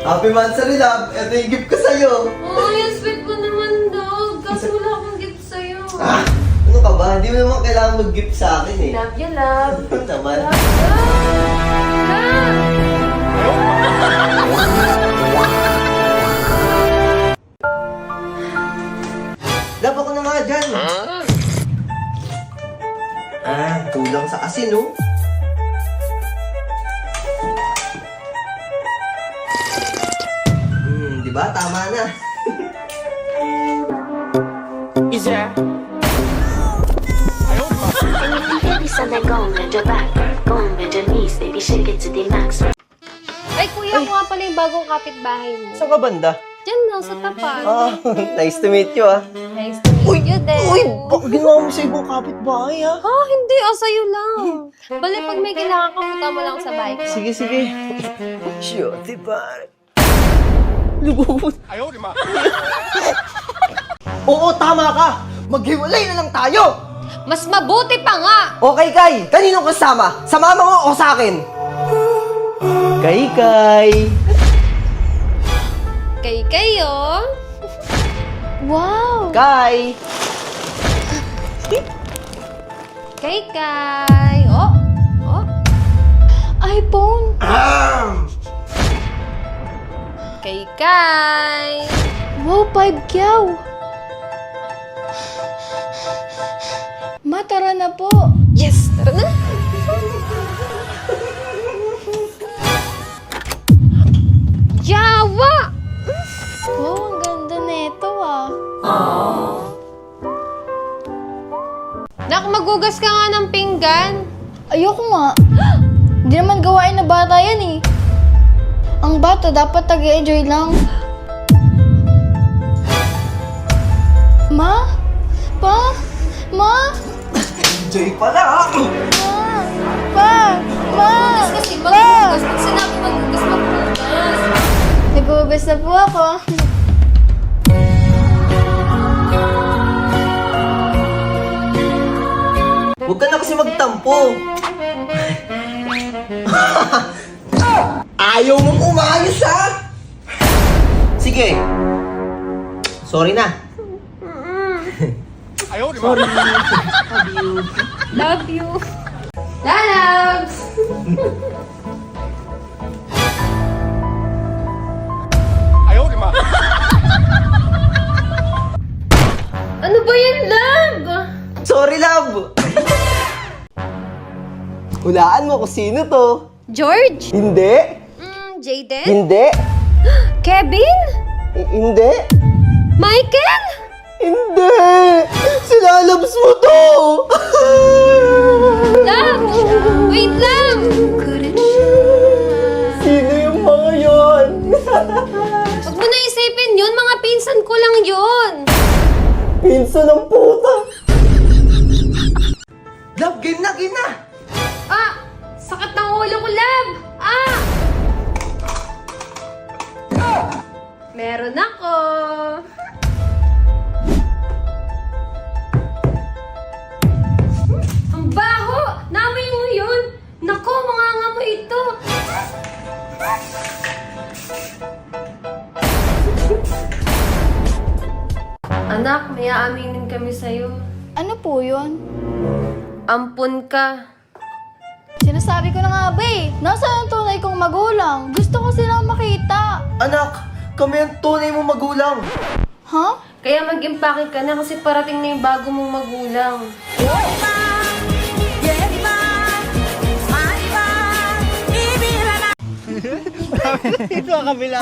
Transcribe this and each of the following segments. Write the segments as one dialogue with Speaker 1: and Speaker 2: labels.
Speaker 1: Happy Mansari, love. Ito yung gift ko sa'yo.
Speaker 2: Oh, yung sweet mo naman, dog. Kaso wala akong gift sa'yo.
Speaker 1: Ah, ano ka ba? Hindi mo naman kailangan mag-gift sa akin eh.
Speaker 2: Love you, love.
Speaker 1: Ano naman?
Speaker 2: Love.
Speaker 1: Love ako na nga dyan. Ah, kulang sa asin, oh. Diba? Tama na.
Speaker 3: Baby said they're going to the back, going to the knees, baby shake it to the max.
Speaker 2: Ay, kuya, ako nga pala yung bagong kapitbahay mo.
Speaker 1: Saan ka banda?
Speaker 2: Diyan lang, sa tapat.
Speaker 1: Ah, nice to meet you, ah.
Speaker 2: Nice to meet you din.
Speaker 1: Uy, baka ginawa mo sa ibang kapitbahay, ah.
Speaker 2: Ah, hindi. Sa'yo lang. Bali, pag may kailangan ka, punta mo lang sa bahay ko.
Speaker 1: Sige, sige. Sure, diba? Lubot. Oo, tama ka. Maghiwalay na lang tayo.
Speaker 2: Mas mabuti pa nga!
Speaker 1: Okay, Kay. Kaninong kasama? Sa mama mo o sa akin? Kay, Kay.
Speaker 2: Kayo? Wow!
Speaker 1: Kay.
Speaker 2: Kay. Oh! iPhone! Kay. Wow, 5 kyaw! Ma, tara na po. Yes, tara na. Yawa! Oh, ang ganda nito ah. Nak, magugas ka nga ng pinggan.
Speaker 4: Ayoko nga. Hindi naman gawain na bata yan eh. Ang bata dapat tag-enjoy lang. Ma? Pa? Ma?
Speaker 1: Enjoy pala, ah.
Speaker 4: Pa? Ma?
Speaker 2: Kasi magugas. Pag sinabi magugas.
Speaker 4: Nagugas na po ako.
Speaker 1: Huwag ka na kasi magtampo. Ayaw mong umayos, ha? Sige. Sorry na. Sorry.
Speaker 2: Love you. Lalabs! Ano ba yan, love?
Speaker 1: Sorry, love. Hulaan mo kung sino to.
Speaker 2: George?
Speaker 1: Hindi.
Speaker 2: Jaden?
Speaker 1: Hindi.
Speaker 2: Kevin?
Speaker 1: Hindi.
Speaker 2: Michael?
Speaker 1: Hindi. Sila loves mo to.
Speaker 2: Love! Wait lang!
Speaker 1: Sino yung mga yon?
Speaker 2: Huwag mo na isipin yun, mga pinsan ko lang yun.
Speaker 1: Pinsa ng puta. Love, game na.
Speaker 2: Ah! Sakit ng ulo ko, love! Ah! Meron ako. Ang baho! Namoy mo yun! Naku, mga ngamoy ito! Anak, may aaminin kami sa'yo.
Speaker 4: Ano po yun?
Speaker 2: Ampun ka.
Speaker 4: Sinasabi ko na nga ba eh. Nasaan ang tunay kong magulang? Gusto ko silang makita.
Speaker 1: Anak, kami ang tunay mo magulang.
Speaker 4: Ha?
Speaker 2: Kaya mag-impake ka na kasi parating na yung bago mong magulang.
Speaker 5: Ito ang kabila.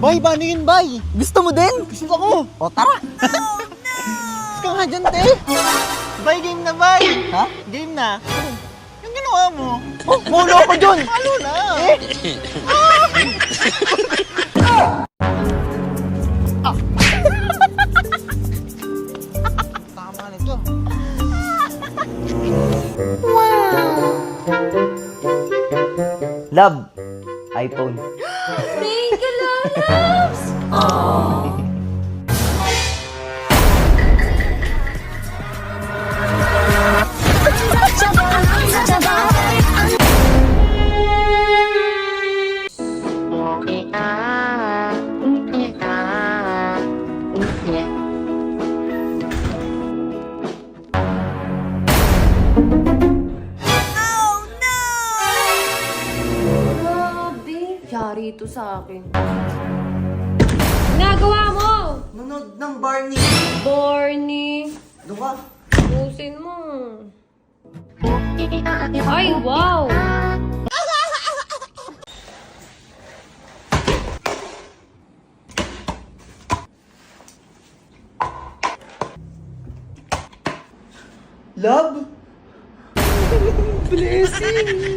Speaker 5: Bay, paano yun, bay?
Speaker 1: Gusto mo din?
Speaker 5: Gusto ko.
Speaker 1: O, tara.
Speaker 5: Gusto ka nga dyan, te. Bay, game na, bay.
Speaker 1: Ha?
Speaker 5: Game na. Yung ginawa mo.
Speaker 1: Oh, mulo ko dun.
Speaker 5: Ano na? Tama nito.
Speaker 1: Love, iPhone.
Speaker 2: Thank you, loves! yari ito sa akin. Nagawa mo!
Speaker 1: Nunod ng Barney.
Speaker 2: Barney!
Speaker 1: Doon ka.
Speaker 2: Pusin mo. Ay, wow!
Speaker 1: Love? Blessing!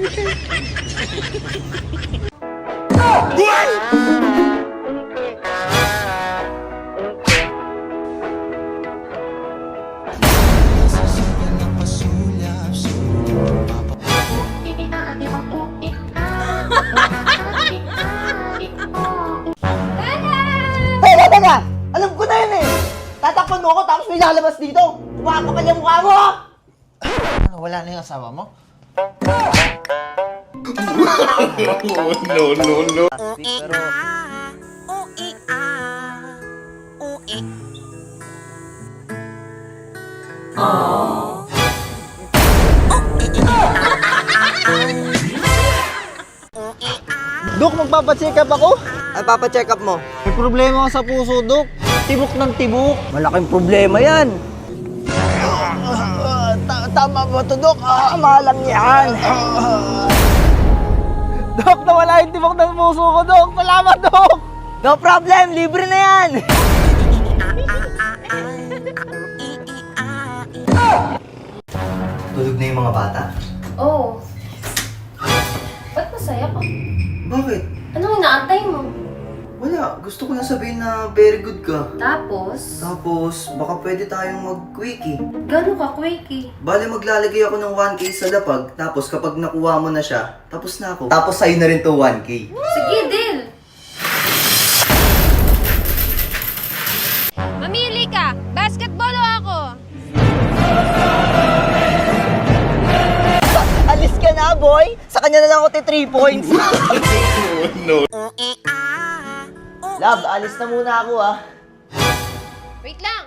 Speaker 1: Teka! Alam ko na yun eh! Tatakpan mo ako tapos may lalabas dito! Kumakapal yung mukha mo!
Speaker 5: Ano, wala na yung asawa mo?
Speaker 1: Pero...
Speaker 5: Dok, magpapacheck up ako.
Speaker 1: Ay, papacheck up mo.
Speaker 5: May problema ako sa puso, Dok. Tibok ng tibok.
Speaker 1: Malaking problema yan.
Speaker 5: Tama ba to, Dok?
Speaker 1: Malang yan.
Speaker 5: Dok, nawala yung tibok ng puso ko, Dok. Salamat, Dok.
Speaker 1: No problem, libre na yan. Tulog na yung mga bata?
Speaker 2: Oh. Ba't masaya ka?
Speaker 1: Bakit?
Speaker 2: Anong inaantay mo?
Speaker 1: Wala, gusto ko lang sabihin na very good ka.
Speaker 2: Tapos,
Speaker 1: Tapos, baka pwede tayong mag-quickie.
Speaker 2: gano'n ka quickie?
Speaker 1: Bale, maglalagay ako ng 1K sa lapag, tapos kapag nakuha mo na siya, tapos na ako. Tapos sa'yo na rin to 1K.
Speaker 2: Sige, deal! Mamili ka! Basketball o ako?
Speaker 1: Alis ka na, boy! Sa kanya na lang ako 3 points. Love, alis na muna ako ah.
Speaker 2: Wait lang!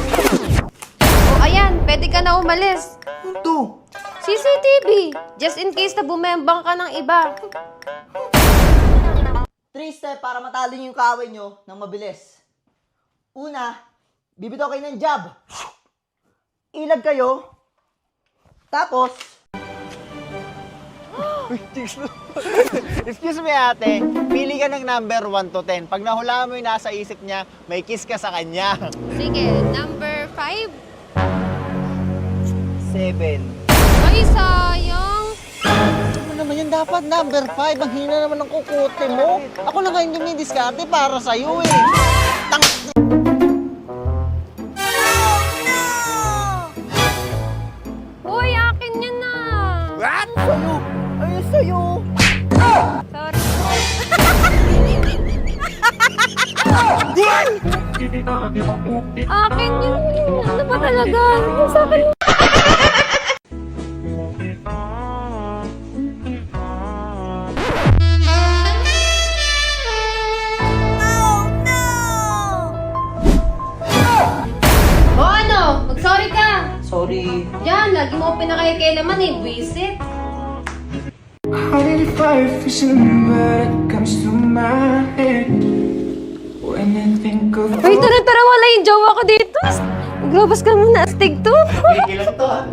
Speaker 2: Oh, ayan, pwede ka na umalis.
Speaker 1: Ano to?
Speaker 2: CCTV! Just in case na bumembang ka ng iba.
Speaker 1: 3 step para matalo niyo yung kaaway nyo ng mabilis. Una, bibitaw kayo ng jab. Ilag kayo. Tapos,
Speaker 5: Excuse me, ate. Pili ka ng number 1 to 10. Pag nahulaan mo yung nasa isip niya, may kiss ka sa kanya.
Speaker 2: Sige, number 5.
Speaker 1: 7.
Speaker 2: Ay, sayang.
Speaker 5: Ano naman yun? Dapat number 5. Ang hina naman ng kukote mo. Ako na ngayon yung diskarte para sa'yo eh.
Speaker 2: Uy, akin yan na.
Speaker 5: What?
Speaker 1: Sa'yo! Ayun sa'yo!
Speaker 2: Sorry. Akin yun. Ano ba talaga? Yung sa akin. O ano? Mag-sorry ka.
Speaker 1: Sorry.
Speaker 2: Yan, lagi mo pinakailaman eh. Visit.
Speaker 6: Hiding fire fishing, but it comes to my head when I think of
Speaker 2: Uy, tara, wala yung jowa ko dito. Maglabas ka muna, astig to.
Speaker 5: Ilan to ah?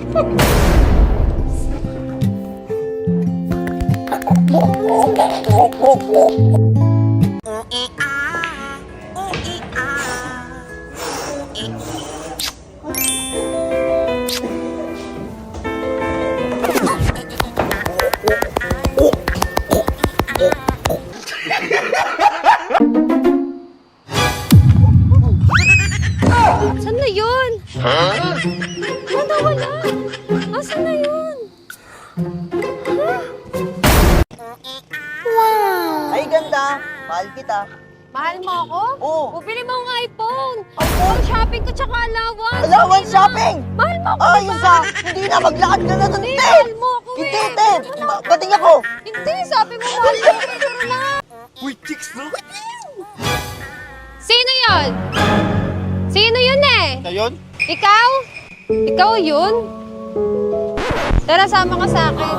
Speaker 2: Saan na yun? Wala, wala. Asan na yun?
Speaker 1: Ay, ganda. Mahal kita.
Speaker 2: Mahal mo ako?
Speaker 1: Oo.
Speaker 2: Bumili mo ng iPhone. Ang shopping ko tsaka allowance.
Speaker 1: Allowance shopping!
Speaker 2: Mahal mo ako,
Speaker 1: Ay,
Speaker 2: diba?
Speaker 1: yun sa... Hindi na, maglakad ka na nun,
Speaker 2: Hindi,
Speaker 1: te!
Speaker 2: mahal mo ako
Speaker 1: Hindi,
Speaker 2: eh.
Speaker 1: te! Bating ako!
Speaker 2: Hindi, sabi mo mahal mo. Pero lang.
Speaker 5: Uy, chicks no?
Speaker 2: Sino yun? Sino yun eh?
Speaker 5: Na yun?
Speaker 2: Ikaw? Ikaw yun? Tara, sama ka sa akin.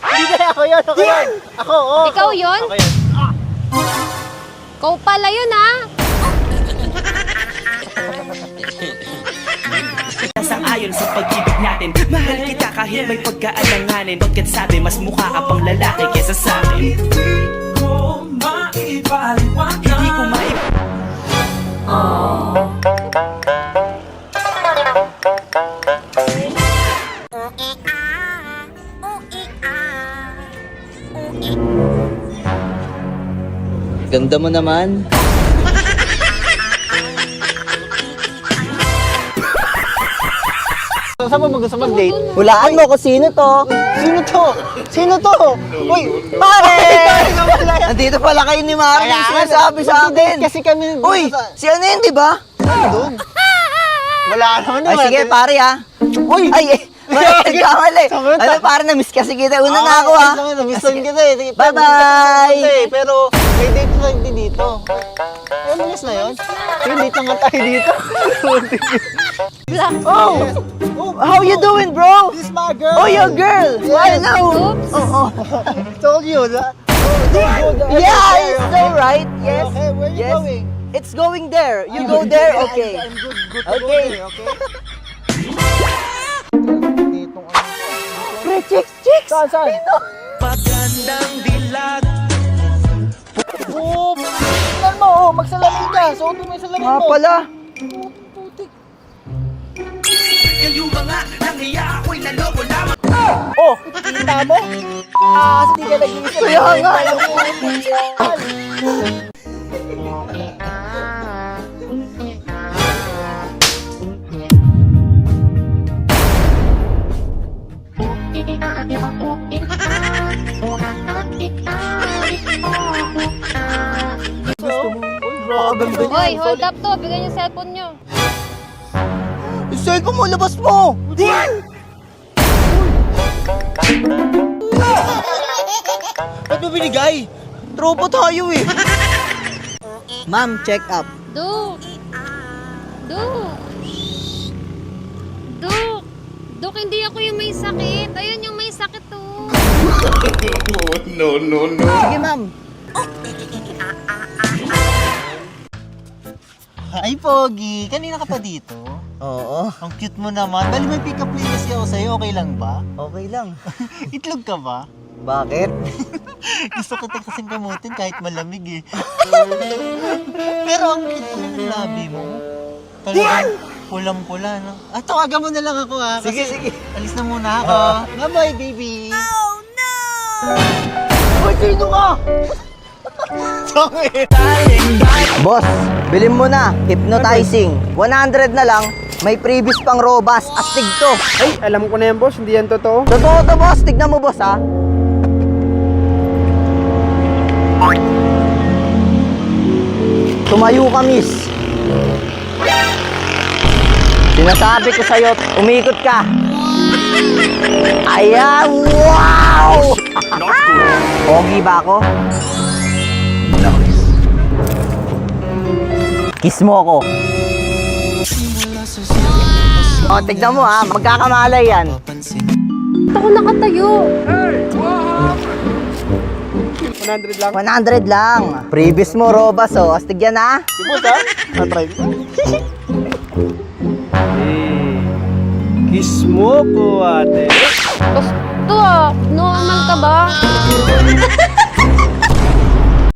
Speaker 5: Hindi ako yun, ako yun. Ako, oo.
Speaker 2: Ikaw yun?
Speaker 5: Ako yun.
Speaker 2: Ikaw pala yun, ha?
Speaker 7: Sang-ayon sa pag-ibig natin. Mahal kita kahit may pagkaalanganin. Pagkat sabi mas mukha ka pang lalaki kesa sa akin. Hindi ko maipaliwanag.
Speaker 1: Ganda mo naman.
Speaker 5: Saan mo gusto mag-date?
Speaker 1: Hulaan mo kung sino to.
Speaker 5: Sino to? Sino to? Uy,
Speaker 1: Pare! Nandito pala kayo ni Mari.
Speaker 5: Kaya,
Speaker 1: Sinasabi sa akin.
Speaker 5: Kasi kami
Speaker 1: Uy, si ano yun, di ba?
Speaker 5: doon. Wala naman
Speaker 1: Ay, sige, pare ha.
Speaker 5: Uy!
Speaker 1: Ay, nagkamali.
Speaker 5: Samantan.
Speaker 1: Ano, pare, na-miss kasi kita. Una na ako ha.
Speaker 5: Namiss-time kita eh.
Speaker 1: Bye-bye!
Speaker 5: Pero may date na hindi dito. Ay, malis na yun. Sige, date na nga tayo dito.
Speaker 1: Oh! How you doing, bro?
Speaker 5: This my girl.
Speaker 1: Oh, your girl. I know.
Speaker 2: Oops.
Speaker 1: Oh, oh.
Speaker 5: Told you, that.
Speaker 1: Yeah, it's alright. Yes.
Speaker 5: Okay, where you
Speaker 1: Yes.
Speaker 5: going?
Speaker 1: It's going there. You go there? Okay.
Speaker 5: I'm good to go
Speaker 1: Okay.
Speaker 5: there, okay? Ditong
Speaker 1: Pre, chicks.
Speaker 5: Saan, saan?
Speaker 7: Pagandang dilag.
Speaker 5: Oh, tingnan mo, oh, magsalamin ka. Suot mo yung salamin
Speaker 1: Nga
Speaker 5: mo.
Speaker 1: pala.
Speaker 7: Kayo ba nga nangiya ako'y naloko lamang.
Speaker 5: Oh, kita mo? Kasi di ka nag-iisa.
Speaker 1: Kaya nga.
Speaker 2: Hoy, hold up to. Bigyan yung cellphone nyo.
Speaker 1: Yung cellphone mo, labas mo.
Speaker 5: Ba't mo binigay?
Speaker 1: Tropa tayo eh. Ma'am, check up.
Speaker 2: Duk! Duk! Duk! Duk, hindi ako yung may sakit. Ayun yung may sakit, oh.
Speaker 1: Sige, ma'am.
Speaker 5: Ay, Pogi. Kanina ka pa dito?
Speaker 1: Oo,
Speaker 5: Ang cute mo naman. Bali, may pick-up line kasi ako sa'yo. Okay lang ba?
Speaker 1: okay lang.
Speaker 5: Itlog ka ba?
Speaker 1: Bakit?
Speaker 5: Gusto kita kasing kamutin kahit malamig eh. Pero ang cute mo ng labi mo. Talagang pulang-pula, no? Ah, tawagan mo na lang ako ha.
Speaker 1: Sige,
Speaker 5: Kasi
Speaker 1: sige.
Speaker 5: alis na muna ako. Bye-bye, baby.
Speaker 1: Uy, sino ka? Boss, bilhin mo na. Hypnotizing. 100 na lang. May previous pang robas. Astig to.
Speaker 8: Ay, alam ko na yan, boss. Hindi yan totoo.
Speaker 1: Totoo to, boss. Tignan mo, boss, ha. Tumayo ka, miss. Sinasabi ko sa'yo, umikot ka. Ayan, wow! Pogi ba ako? Kiss mo ako. O, tignan mo ha, magkakamalay yan.
Speaker 2: Ba't ako nakatayo?
Speaker 8: 100 lang.
Speaker 1: 100 lang. Previous mo, Robas, oh. Astig yan, ha?
Speaker 5: Subos ha? Na-try ko.
Speaker 8: Kiss mo ko, ate.
Speaker 2: Gusto, normal ka ba?